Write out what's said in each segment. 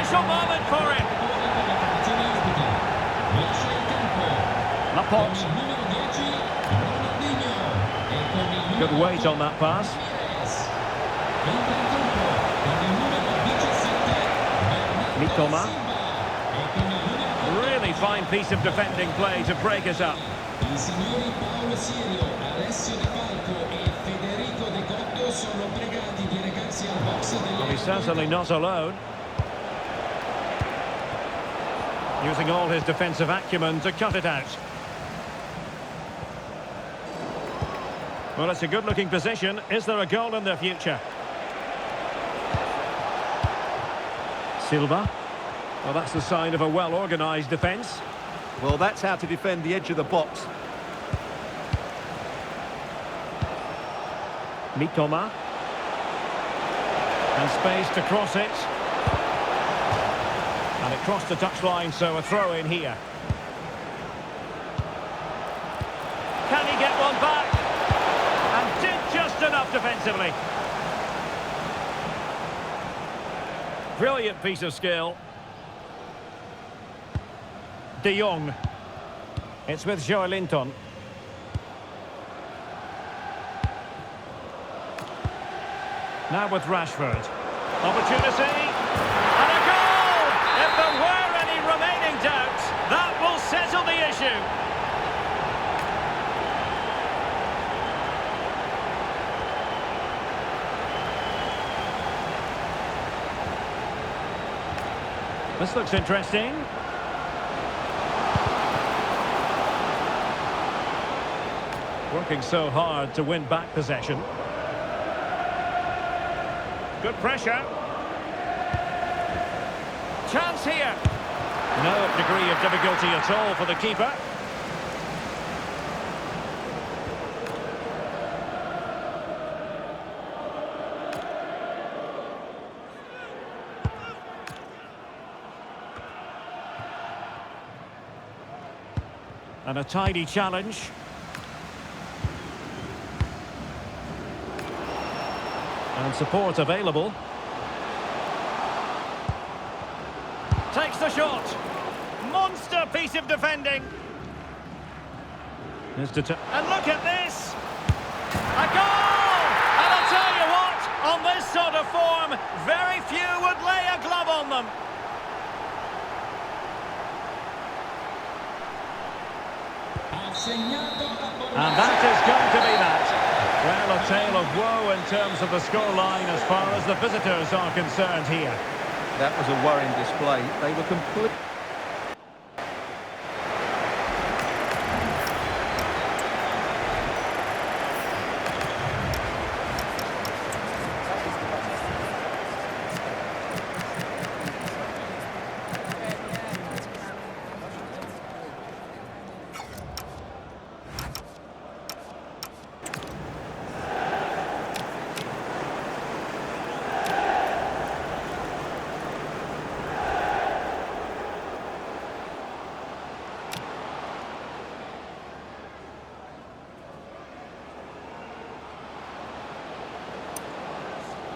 special moment for him. Laporte. Good weight on that pass. Mitoma. Really fine piece of defending play to break us up. I signori Paolo Sirio, Alessio De Falco e Federico De Cotto sono pregati di recarsi al box Well, he's certainly not alone. Using all his defensive acumen to cut it out. Well, it's a good-looking position. Is there a goal in the future? Silva. Well, that's the sign of a well-organised defence. Well, that's how to defend the edge of the box. Mitoma. And space to cross it. And it crossed the touchline, so a throw in here. Can he get one back? And did just enough defensively. Brilliant piece of skill. De Jong. It's with Joelinton. Now with Rashford. Opportunity. And a goal! If there were any remaining doubts, that will settle the issue. This looks interesting. Working so hard to win back possession. Good pressure. Chance here. No degree of difficulty at all for the keeper. And a tidy challenge. And support available. Takes the shot. Monster piece of defending. And look at this. A goal! And I'll tell you what, on this sort of form, very few would lay a glove on them. And that is going to be that. Well, a tale of woe in terms of the scoreline as far as the visitors are concerned here. That was a worrying display. They were complete.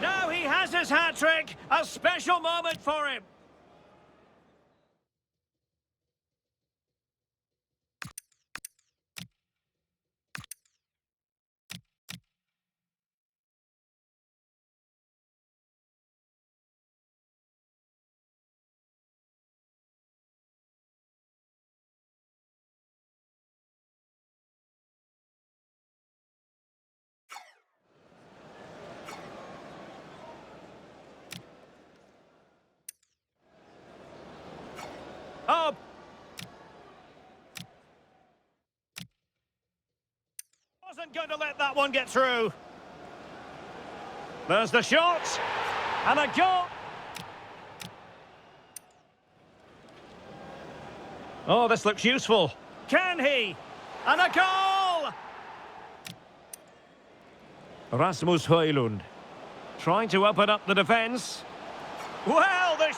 Now he has his hat-trick, a special moment for him. Oh! Wasn't going to let that one get through. There's the shot. And a goal. Oh, this looks useful. Can he? And a goal! Rasmus Højlund. Trying to open up the defence. Well, this...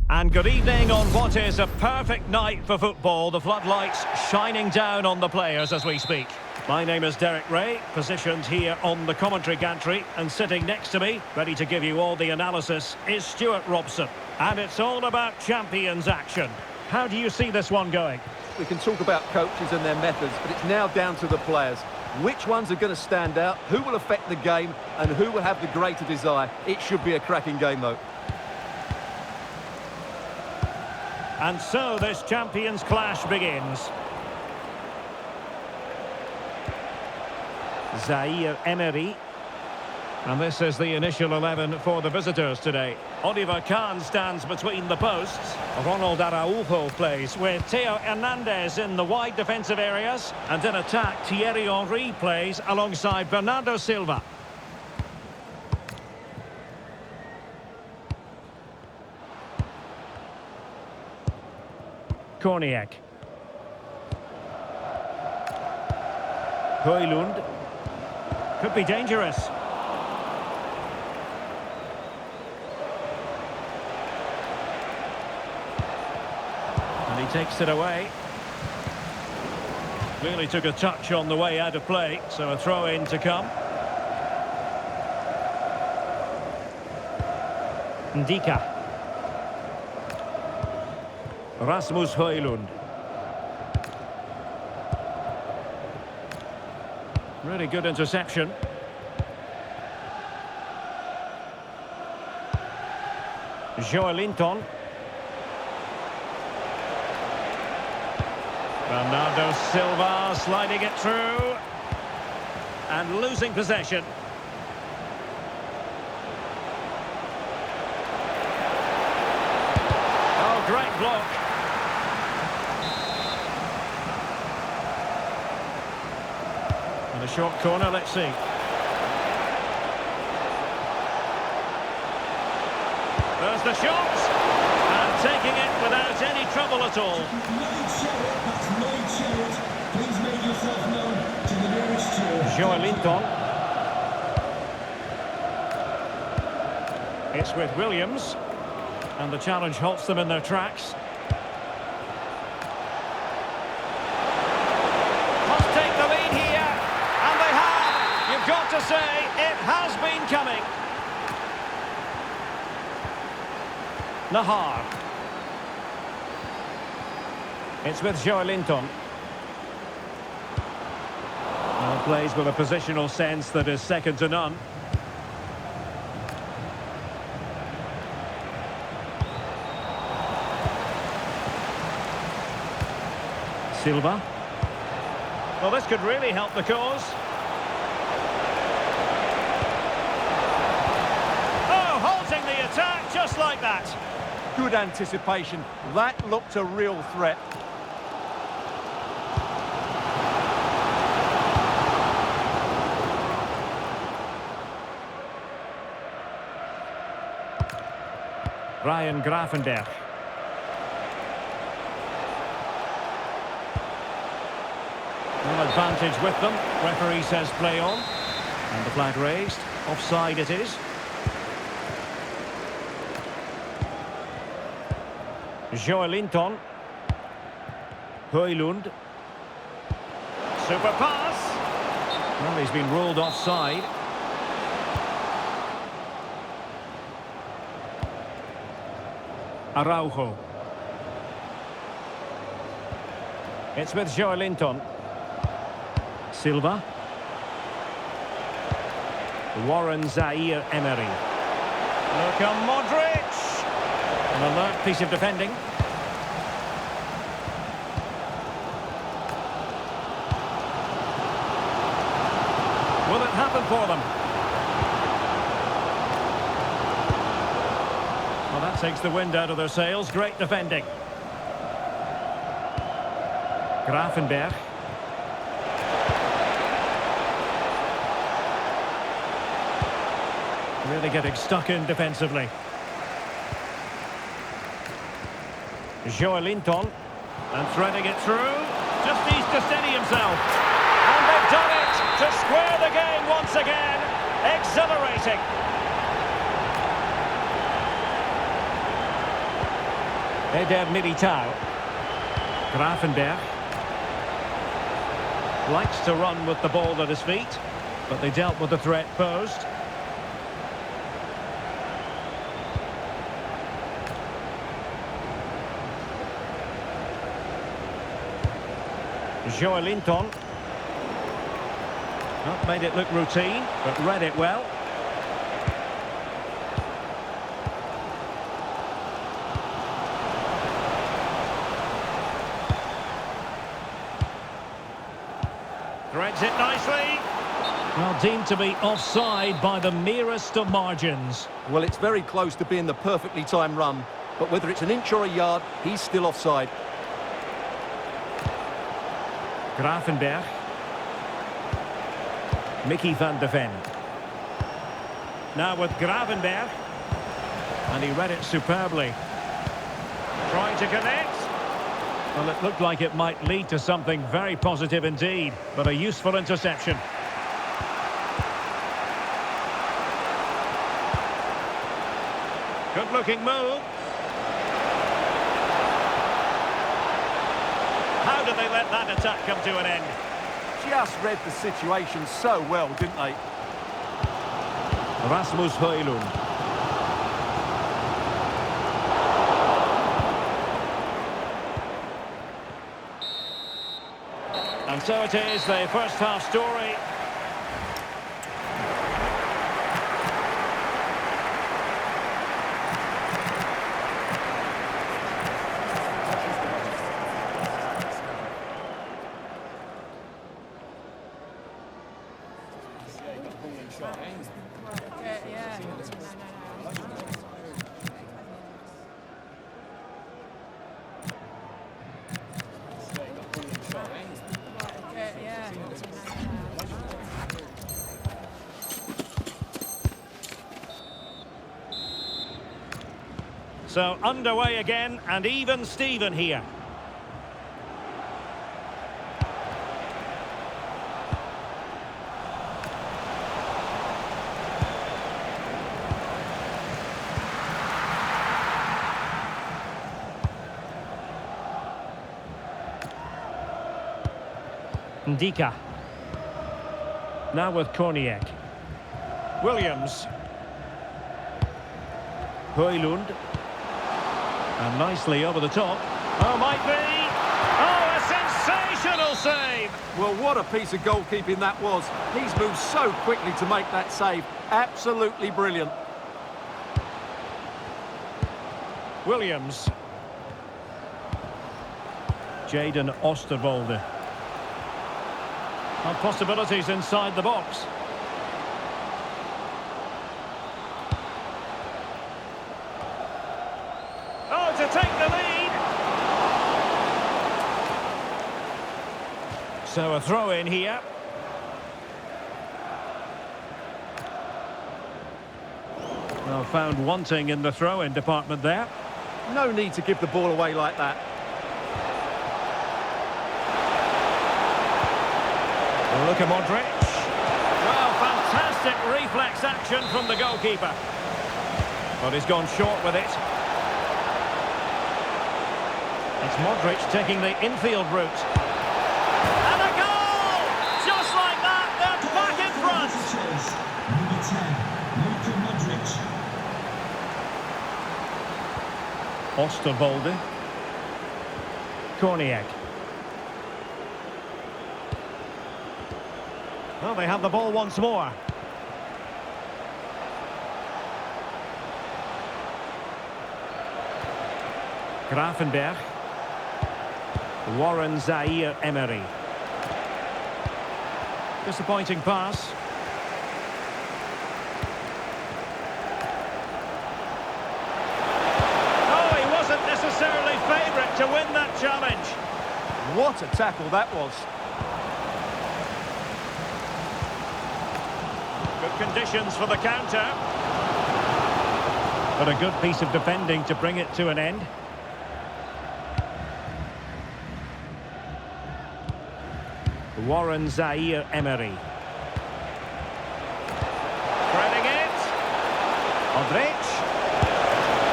And good evening on what is a perfect night for football. The floodlights shining down on the players as we speak. My name is Derek Ray, positioned here on the commentary gantry, and sitting next to me, ready to give you all the analysis, is Stuart Robson. And it's all about champions action. How do you see this one going? We can talk about coaches and their methods, but it's now down to the players. Which ones are going to stand out, who will affect the game, and who will have the greater desire? It should be a cracking game, though. And so this champions clash begins. Zaire Emery. And this is the initial 11 for the visitors today. Oliver Kahn stands between the posts. Ronald Araujo plays with Theo Hernandez in the wide defensive areas. And in attack, Thierry Henry plays alongside Bernardo Silva. Korniak. Højlund. Could be dangerous. And he takes it away. Clearly took a touch on the way out of play, so a throw-in to come. Ndika. Rasmus Højlund. Really good interception. Joelinton. Bernardo Silva sliding it through. And losing possession. Oh, great block. And a short corner, let's see. There's the shot. And taking it without any trouble at all. Please make yourself known to the nearest steward. Joelinton. It's with Williams. And the challenge halts them in their tracks. Must take the lead here. And they have. You've got to say, it has been coming. Nahar. It's with Joelinton. Now plays with a positional sense that is second to none. Silva. Well, this could really help the cause. Oh, halting the attack just like that. Good anticipation. That looked a real threat. Ryan Gravenberch. Well, advantage with them. Referee says play on. And the flag raised. Offside it is. Joelinton. Højlund. Super pass. Well, he's been ruled offside. Araujo. It's with Joelinton. Silva. Warren Zaire Emery. Luka Modric. An alert piece of defending. Will it happen for them? Well, that takes the wind out of their sails. Great defending. Gravenberch. Really getting stuck in defensively. Joelinton. And threading it through. Just needs to steady himself. And they've done it to square the game once again. Exhilarating. Eder Militao. Grafenberg. Likes to run with the ball at his feet, but they dealt with the threat posed. Joelinton. Not made it look routine, but read it well. Threads it nicely. Well, deemed to be offside by the merest of margins. Well, it's very close to being the perfectly timed run, but whether it's an inch or a yard, he's still offside. Grafenberg. Mickey van de Ven. Now with Gravenberg. And he read it superbly. Trying to connect. Well, it looked like it might lead to something very positive indeed, but a useful interception. Good-looking move. How did they let that attack come to an end? Just read the situation so well, didn't they? Rasmus Højlund. And so it is, the first half story. So underway again, and even Steven here. Ndika. Now with Korniak. Williams. Højlund. And nicely over the top. Oh, might be. Oh, a sensational save. Well, what a piece of goalkeeping that was. He's moved so quickly to make that save. Absolutely brilliant. Williams. Jaden Oosterwolde. And possibilities inside the box. Oh, to take the lead. So a throw in here. Well, found wanting in the throw-in department there. No need to give the ball away like that. Luka Modric. Well, fantastic reflex action from the goalkeeper. But he's gone short with it. It's Modric taking the infield route. And a goal! Just like that, they're back in front. Number 10, Luka Modric. Oosterwolde. Korniak. Well, they have the ball once more. Grafenberg. Warren Zaïre-Emery. Disappointing pass. Oh, he wasn't necessarily favourite to win that challenge. What a tackle that was. Good conditions for the counter. But a good piece of defending to bring it to an end. Warren Zaïre-Emery. Threading it. Modric.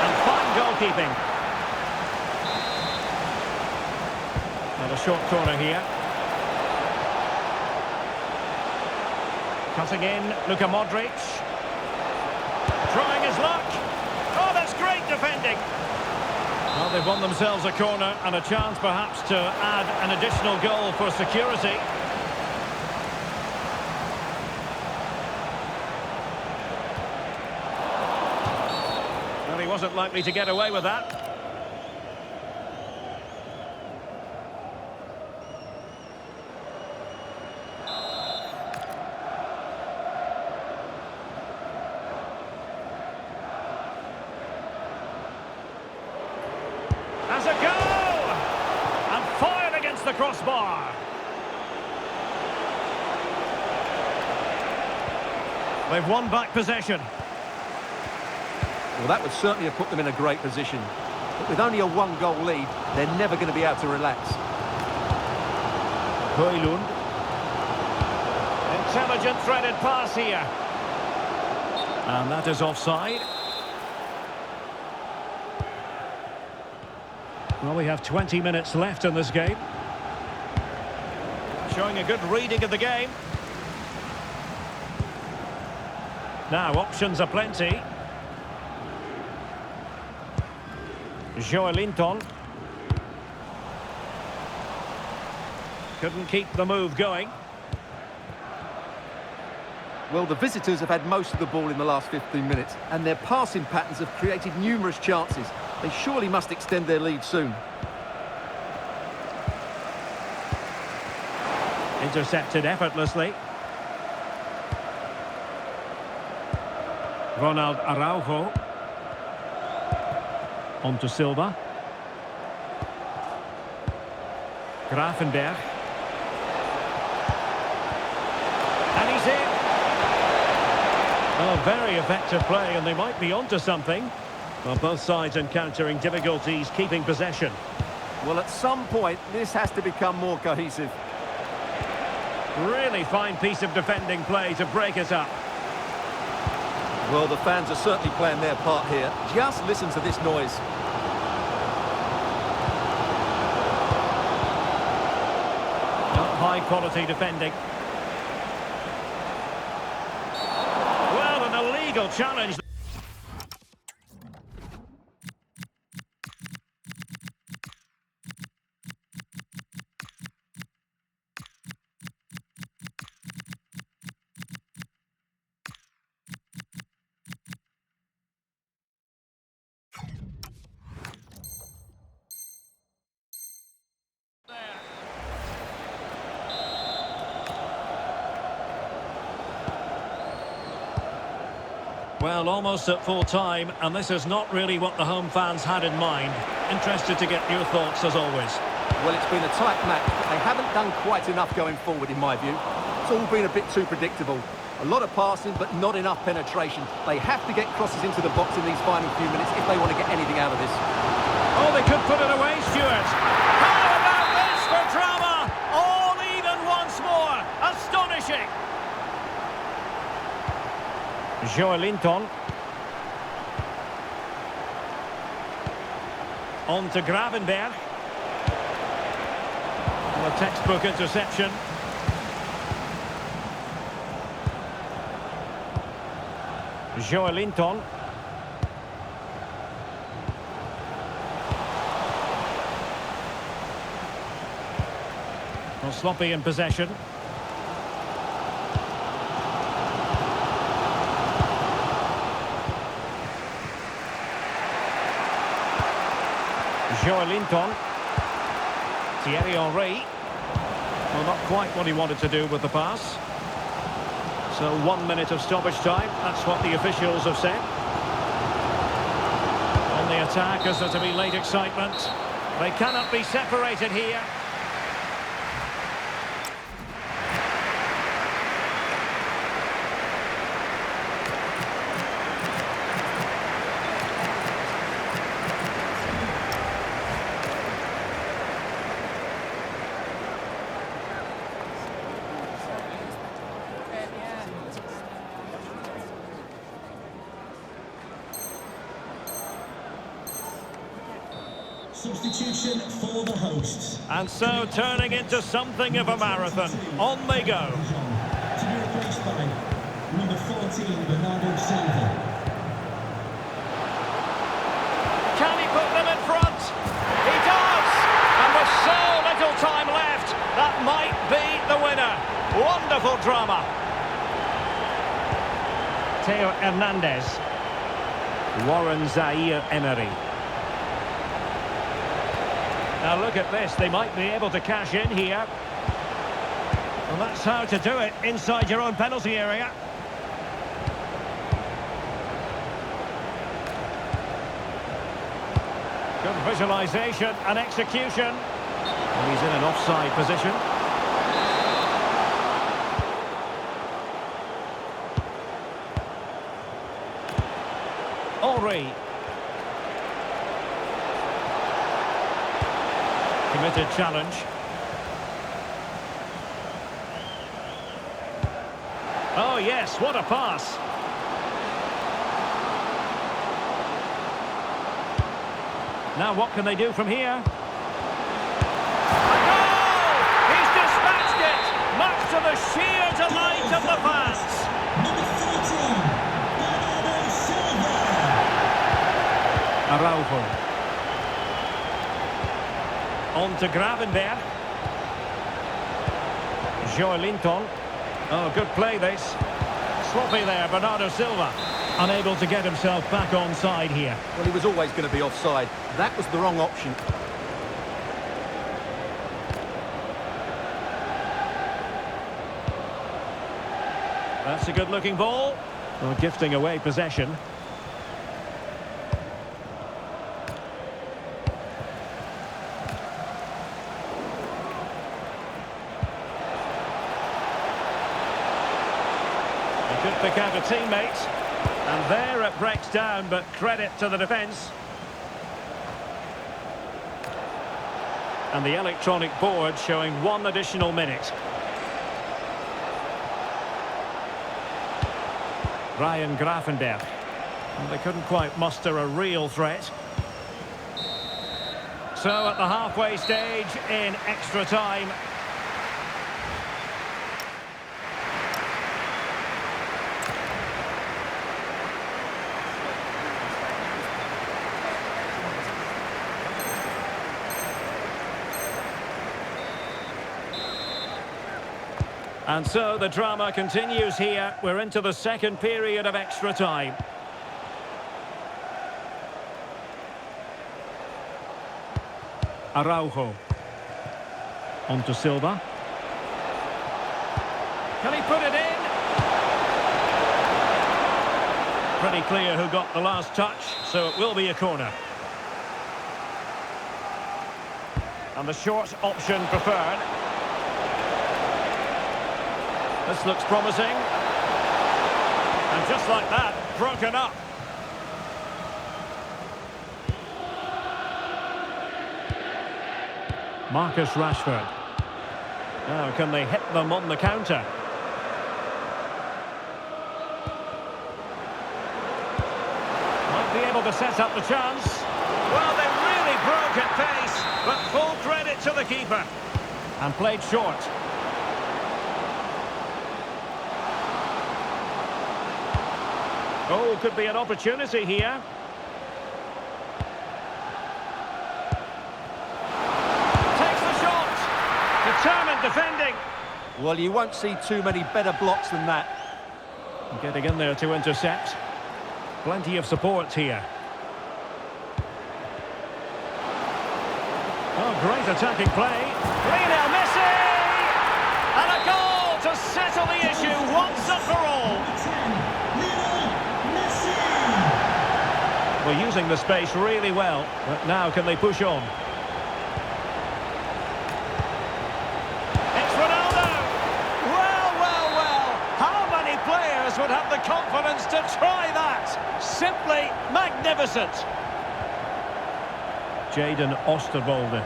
And fine goalkeeping. short corner here. Cutting in, Luka Modric. Trying his luck. Oh, that's great defending. Well, they've won themselves a corner and a chance perhaps to add an additional goal for security. Well, he wasn't likely to get away with that. As a goal! And fired against the crossbar. They've won back possession. Well, that would certainly have put them in a great position. But with only a one-goal lead, they're never going to be able to relax. Højlund. Intelligent threaded pass here. And that is offside. Well, we have 20 minutes left in this game. Showing a good reading of the game. Now, options are plenty. Joelinton. Couldn't keep the move going. Well, the visitors have had most of the ball in the last 15 minutes, and their passing patterns have created numerous chances. They surely must extend their lead soon. Intercepted effortlessly. Ronald Araujo. On to Silva. Gravenberch. And he's in. Oh, very effective play, and they might be onto something. Well, both sides encountering difficulties keeping possession. Well, at some point, this has to become more cohesive. Really fine piece of defending play to break it up. Well, the fans are certainly playing their part here. Just listen to this noise. Not high-quality defending. Well, an illegal challenge. Well, almost at full time, and this is not really what the home fans had in mind. Interested to get your thoughts, as always. Well, it's been a tight match, but they haven't done quite enough going forward, in my view. It's all been a bit too predictable. A lot of passing, but not enough penetration. They have to get crosses into the box in these final few minutes if they want to get anything out of this. Oh, they could put it away, Stuart. How about this for drama? All even once more. Astonishing. Joelinton. On to Gravenberch. A textbook interception. Joelinton. Well, sloppy in possession. Joelinton. Thierry Henry. Well, not quite what he wanted to do with the pass. So 1 minute of stoppage time. That's what the officials have said. On the attack, is there to be late excitement? They cannot be separated here. Substitution for the hosts. And so turning into something of a marathon. On they go. To be replaced by number 14, Bernardo Silva. Can he put them in front? He does! And with so little time left, that might be the winner. Wonderful drama. Theo Hernandez. Warren Zaire-Emery. Now look at this, they might be able to cash in here. Well, that's how to do it, inside your own penalty area. Good visualisation and execution. And he's in an offside position. Henry. Committed challenge. Oh yes, what a pass. Now what can they do from here? A goal! He's dispatched it, much to the sheer delight of the fans. Number 14, Bernardo Silva. Araujo. On to Gravenberg. Joelinton. Oh, good play this. Sloppy there, Bernardo Silva. Unable to get himself back onside here. Well, he was always going to be offside. That was the wrong option. That's a good-looking ball. Well, gifting away possession. He could pick out a teammate. And there it breaks down, but credit to the defence. And the electronic board showing 1 additional minute. Ryan Gravenberg. And they couldn't quite muster a real threat. So at the halfway stage in extra time. And so the drama continues here. We're into the second period of extra time. Araujo. On to Silva. Can he put it in? Pretty clear who got the last touch, so it will be a corner. And the short option preferred. This looks promising. And just like that, broken up. Marcus Rashford. Now, can they hit them on the counter? Might be able to set up the chance. Well, they really broke at pace, but full credit to the keeper. And played short. Oh, could be an opportunity here. Takes the shot. Determined defending. Well, you won't see too many better blocks than that. Getting in there to intercept. Plenty of support here. Oh, great attacking play. Lionel Messi! And a goal to settle the issue once and for all. Well, using the space really well, but now can they push on? It's Ronaldo! Well, well, well! How many players would have the confidence to try that? Simply magnificent! Jadon Oosterwolde.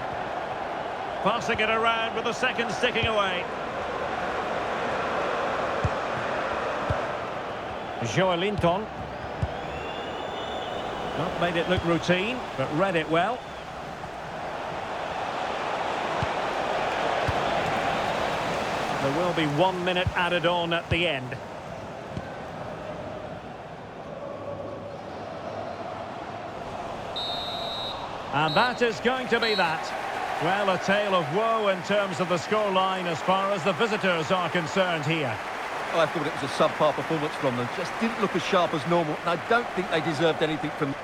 Passing it around with the second sticking away. Joelinton. Not made it look routine, but read it well. There will be 1 minute added on at the end. And that is going to be that. Well, a tale of woe in terms of the scoreline as far as the visitors are concerned here. I thought it was a subpar performance from them. Just didn't look as sharp as normal, and I don't think they deserved anything from...